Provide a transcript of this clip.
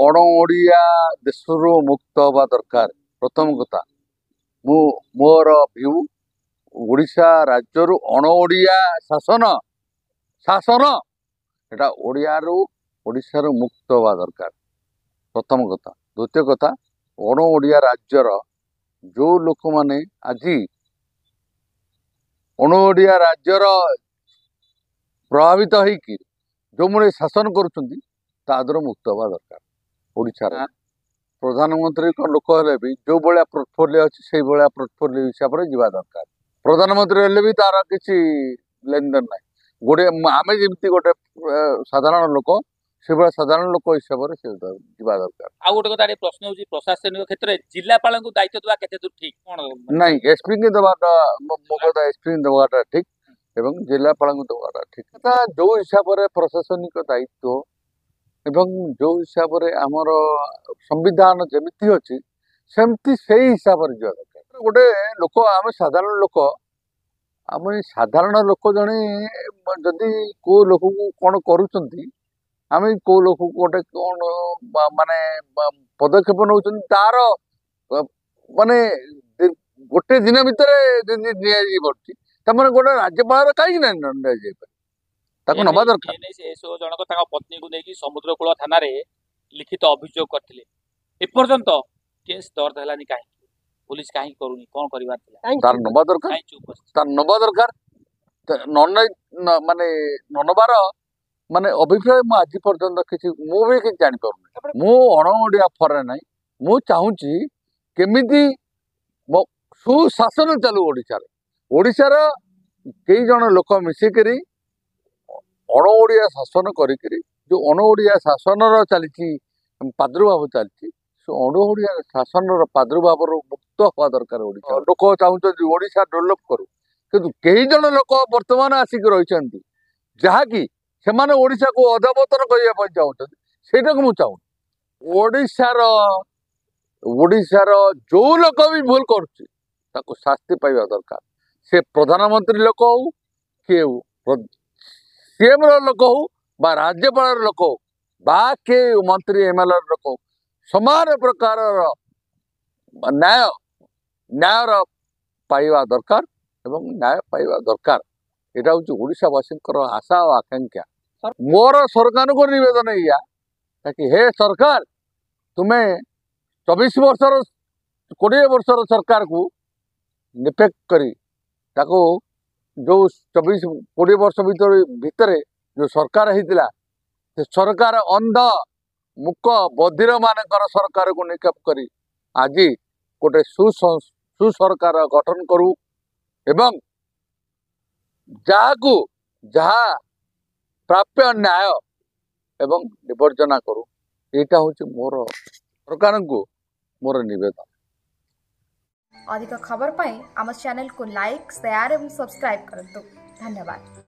अण ओडिया देशरू मुक्त हवा दरकार। प्रथम कथा मु मोर भ्यू ओडिशा राज्यरू अण ओडिया शासन शासन एटा ओडियारू ओडिशारू मुक्त हवा दरकार प्रथम कथा। द्वितीय कथा अण ओडिया राज्यर जो लोक माने आज अण ओडिया राज्यर प्रभावित होइकी जो मुझे शासन करुँच तादर मुक्त हवा दरकार। ओडिशार प्रधानमंत्री लोक हेले भी जो भाया पोर्टफोलियो अच्छी से भाया पोर्टफोलियो हिसाब से जावा दरकार। प्रधानमंत्री हेले भी तार किसी लेन देन ना गोटे आम जमी गोटे साधारण लोक से भाया साधारण लोक हिसाब से जावा दरकार। आ गोटे कथा प्रश्न होची प्रशासनिक क्षेत्र में जिलापाल को दायित्व देवा केते दूर ठीक कोन नहीं एसपी के दबाटा मो कथा एसपी दबाटा ठीक एवं जिलापाल को दबाटा ठीक कथा। जो हिसाब से प्रशासनिक दायित्व एवं जो हिसाब से आमर संविधान जमी अच्छी सेमती से हिसाब से जा दरकार। गोटे लोक आम साधारण लोक जड़े जदि को लोक को कौन करुँच आम कौ लोक गोटे कौन माने पदक्षेप नौ तार माने गोटे दिन भितर गोटे राज्यपाल कहीं नवा दरकार। जनक पत्नी को लेकिन समुद्रकूल थाना लिखित अभियोग करते एपर्यंत केस दर्ज है कहीं पुलिस कहीं करूनी कौन कर तार नवा दरकार तार नवा दरकार माने ननबार माने अभिप्राय मु आज पर्यंत किसी मु भी किसी जानी पार मु अण ओडिया फरे ना मु चाहूँगी केमिति सुशासन चालू ओडिशार कई जन लोक मिसिकी अण ओडिया शासन करी जो अण ओडिया शासन चली प्रादुर्भाव चलती अण ओडिया शासन प्रादुर्भाव मुक्त हवा दरकार। ओडिशा लोक चाहते ओडिशा डेभलप करू किंतु कई जन लोक वर्तमान आसिक रही जहाँकि से ओडिशा को अधपतन करने चाहते सेटा को मुझे ओडिशार जो लोक भी भूल कर शास्ति पाइबा दरकार। से प्रधानमंत्री लोक हो किए सीएम लोक हो बा राज्यपाल लोक हो बा के मंत्री एमएलए लोक हो समान प्रकार न्याय न्याय पाइबा दरकार एवं न्याय पाइबा दरकार। यहाँ हूँ ओडिशावासी आशा और आकांक्षा। मोर सरकार को निवेदन या ताकि हे सरकार तुम्हें 24 वर्षर 20 वर्षर सरकार को निपेक्ष करी ताको जो 24-20 वर्ष भितर जो सरकार होता से सरकार अंध मुक बधिर मानकर सरकार को निक्षेप करी आज गोटे सुसरकार गठन करू एवं जहाकू जहा प्राप्य न्याय एवं निवर्जना करू। यहाँ हूँ मोर सरकार को मोर निवेदन। अधिक खबर पाई आम चैनल को लाइक शेयर एवं सब्सक्राइब करंतु। धन्यवाद।